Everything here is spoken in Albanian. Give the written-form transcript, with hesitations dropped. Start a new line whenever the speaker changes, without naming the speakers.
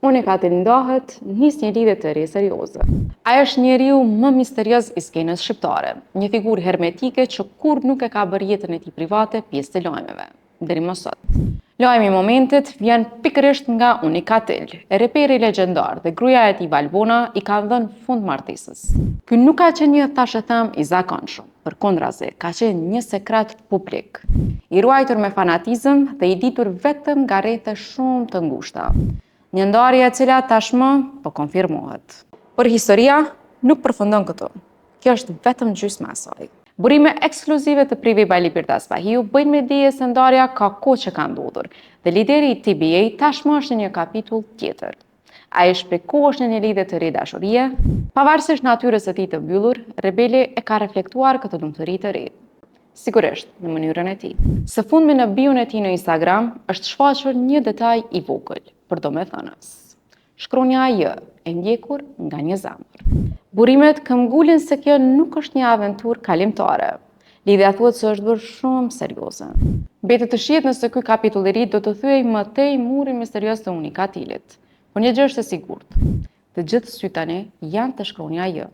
Unë ka të ndohet nis një lidhje të re serioze. Ai është njeriu më misterioz i skenës shqiptare, një figurë hermetike që kur nuk e ka bërë jetën e tij private pjesë të lajmeve, deri më sot. Lajmi i momentit vjen pikërisht nga Unikatel, reperi legjendar dhe gruaja e tij Valbona i ka dhënë fund martesës. Ky nuk ka qenë një thashëtham i zakonshëm, përkundrazi, ka qenë një sekret publik, i ruajtur me fanatizëm dhe i ditur vetëm nga rrethe shumë të ngushta. Një ndarje e cila tashmë po konfirmohet. Por historia nuk përfundon këtu. Kjo është vetëm gjysma e saj. Burime ekskluzive të Privi Bali Pirtas Pahiu bëjnë me dije se ndarja ka kohë që ka ndodhur dhe lideri i TBA tashmë është në një kapitull tjetër. Ai shpjegohesh në një lidhje të re dashurie, pavarësisht natyrës së tij të mbyllur, rebeli e ka reflektuar këtë lumturi të re. Sigurisht, në mënyrën e tij. Së fundmi në bion e tij në Instagram është shfaqur një detaj i vogël, për domethënës. Shkronja J e ndjekur nga një zemër. Burimet këmbgulin se kjo nuk është një aventurë kalimtare. Lidhja thuhet se është bërë shumë serioze. Mbetet të shihet nëse ky kapitull i ri do të thyej më tej murin misterios të Unikatelit. Por një gjë është e sigurt. Të gjithë sytë tani janë te shkronja J.